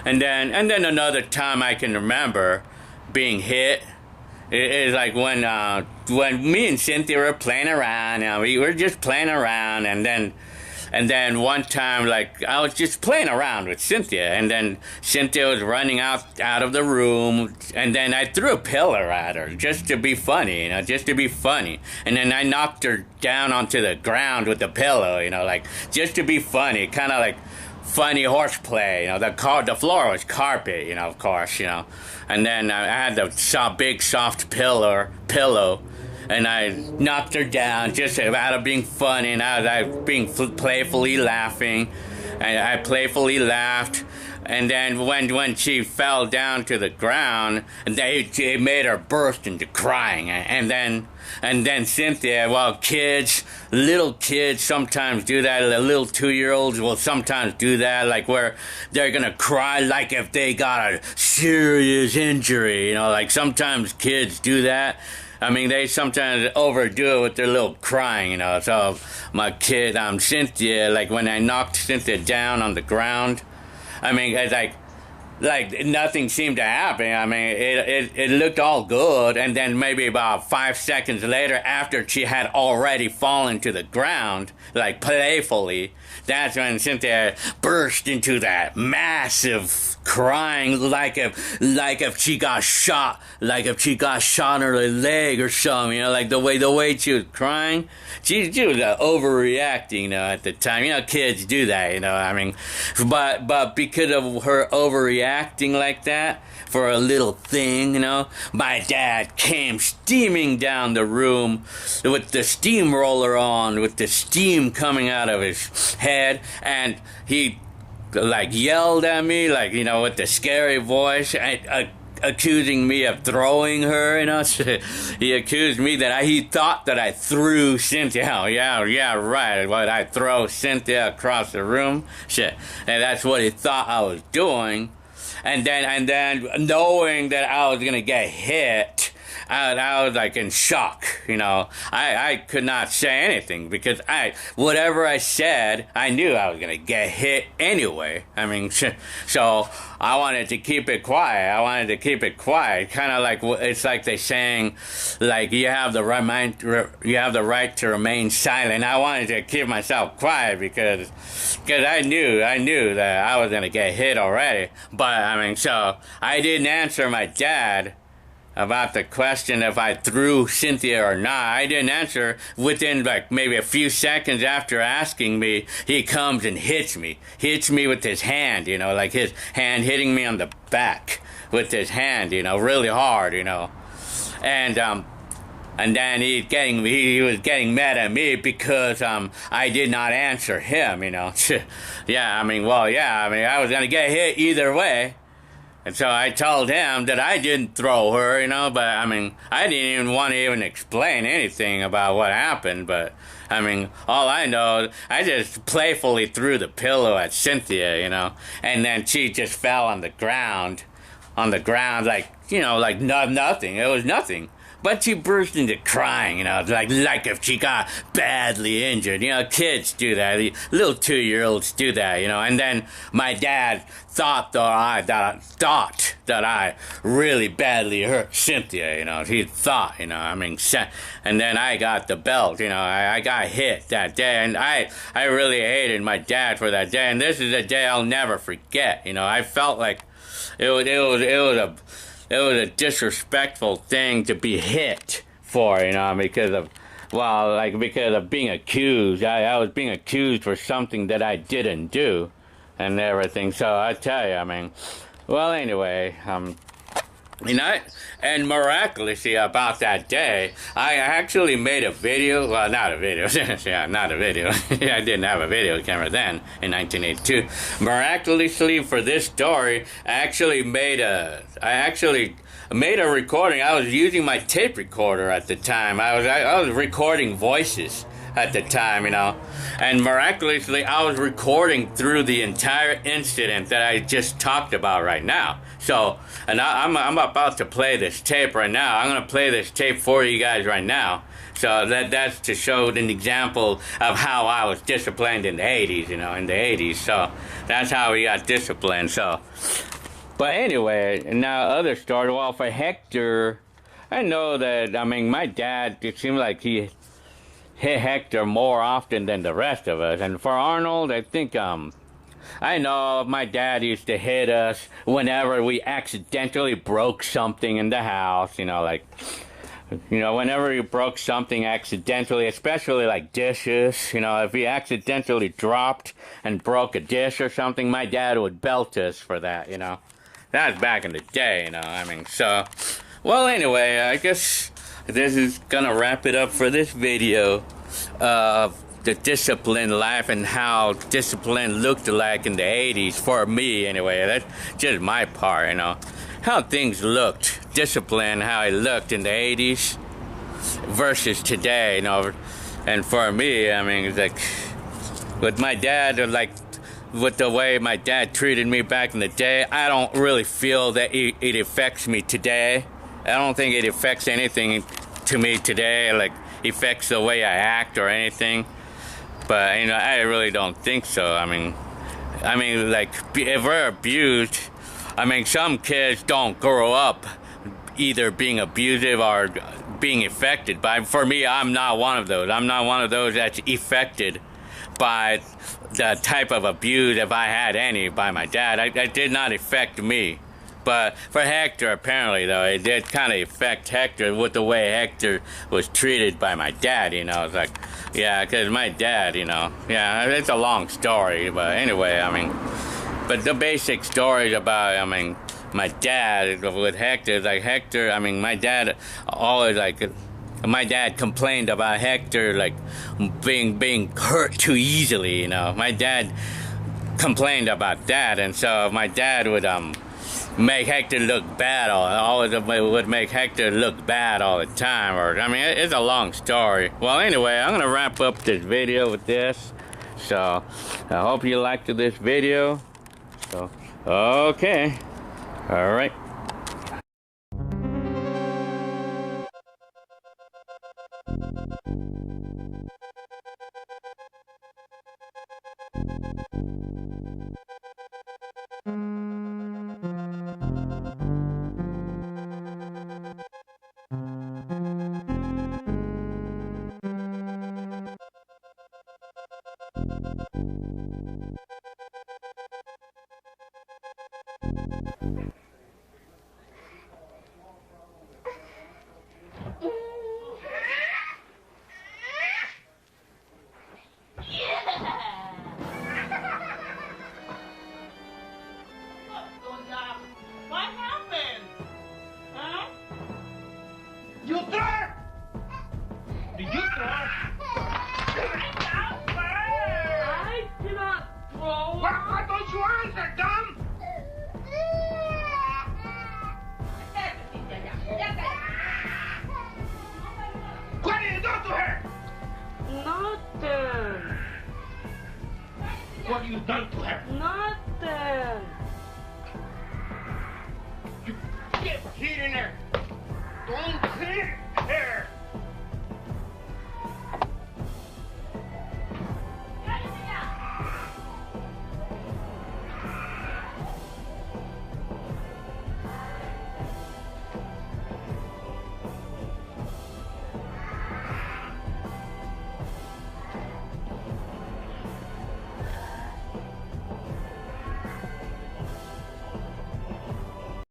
And then another time I can remember being hit is like when me and Cynthia were playing around. We were just playing around, and then one time, like, I was just playing around with Cynthia, and then Cynthia was running out of the room, and then I threw a pillow at her just to be funny, just to be funny. And then I knocked her down onto the ground with the pillow, like, just to be funny, kind of like funny horseplay. The floor was carpet, of course, And then I had the big soft pillow, and I knocked her down just out of being funny, and I was being playfully laughing, and I playfully laughed. And then when she fell down to the ground, it made her burst into crying. And then Cynthia, well, little kids sometimes do that. Little 2-year-olds will sometimes do that, like where they're gonna cry like if they got a serious injury. Like sometimes kids do that. I mean, they sometimes overdo it with their little crying, So my kid, Cynthia, like when I knocked Cynthia down on the ground, I mean, it's like nothing seemed to happen. I mean, it looked all good, and then maybe about 5 seconds later, after she had already fallen to the ground, like playfully, that's when Cynthia burst into that massive crying, like if she got shot, in her leg or something, like the way she was crying. She was overreacting, at the time. Kids do that, I mean, but because of her overreacting like that for a little thing, my dad came steaming down the room with the steamroller on, with the steam coming out of his head, and he like yelled at me, like, with the scary voice, accusing me of throwing her, He accused me that he thought that I threw Cynthia. Oh, yeah, right. What, I throw Cynthia across the room? Shit. And that's what he thought I was doing. And then knowing that I was gonna get hit, I was like in shock, I could not say anything because whatever I said, I knew I was going to get hit anyway. I mean, so I wanted to keep it quiet. Kind of like, it's like they saying, like, you have the right to remain silent. I wanted to keep myself quiet because I knew that I was going to get hit already. But I mean, so I didn't answer my dad about the question if I threw Cynthia or not. I didn't answer. Within like maybe a few seconds after asking me, he comes and hits me with his hand, like his hand hitting me on the back with his hand, really hard, and then he was getting mad at me because I did not answer him, I was gonna get hit either way. And so I told him that I didn't throw her, but I mean, I didn't even want to even explain anything about what happened, but I mean, all I know, I just playfully threw the pillow at Cynthia, and then she just fell on the ground, like, like nothing. It was nothing. But she burst into crying, like if she got badly injured. Kids do that. Little 2-year-olds do that, And then my dad thought that I really badly hurt Cynthia, He thought, and then I got the belt, I got hit that day, and I really hated my dad for that day, and this is a day I'll never forget, I felt like it was a disrespectful thing to be hit for, because of being accused. I was being accused for something that I didn't do and everything. So I tell you, I mean, well, anyway, and miraculously about that day, I actually made a video. Well, not a video. Not a video. I didn't have a video camera then in 1982. Miraculously for this story, I actually made a recording. I was using my tape recorder at the time. I was recording voices. at the time, you know. And miraculously, I was recording through the entire incident that I just talked about right now. So, and I'm about to play this tape right now. I'm going to play this tape for you guys right now. So that's to show an example of how I was disciplined in the 80s, you know, in the 80s. So that's how we got disciplined. So, but anyway, now other story. Well, for Hector, I know that, I mean, my dad, it seemed like he hit Hector more often than the rest of us. And for Arnold, I think, I know my dad used to hit us whenever we accidentally broke something in the house, you know, like, you know, whenever you broke something accidentally, especially like dishes, you know, if we accidentally dropped and broke a dish or something, my dad would belt us for that, you know. That was back in the day, you know, I mean, so, well, anyway, I guess this is gonna wrap it up for this video of the disciplined life and how discipline looked like in the 80s, for me, anyway. That's just my part, you know. How things looked, discipline, how it looked in the 80s versus today, you know. And for me, I mean, it's like, with my dad, or like, with the way my dad treated me back in the day, I don't really feel that it affects me today. I don't think it affects anything to me today, like, affects the way I act or anything. But, you know, I really don't think so. I mean, like, if we're abused, I mean, some kids don't grow up either being abusive or being affected by. For me, I'm not one of those. I'm not one of those that's affected by the type of abuse, if I had any, by my dad. It did not affect me. But for Hector, apparently, though, it did kind of affect Hector with the way Hector was treated by my dad, you know. It's like, yeah, because my dad, you know, yeah, it's a long story, but anyway, I mean, but the basic story about, I mean, my dad with Hector, like Hector, I mean, my dad always, like, my dad complained about Hector, like, being hurt too easily, you know. My dad complained about that, and so my dad would, make Hector look bad, always would make Hector look bad all the time, or, I mean, it's a long story. Well, anyway, I'm gonna wrap up this video with this, so I hope you liked this video. So, okay, all right. What happened? Huh? You throw? Did you throw? I did not throw. Why don't you answer, dumb? What did you do to her? Nothing. What have you done to her? Nothing. You get heat in there. Don't hit.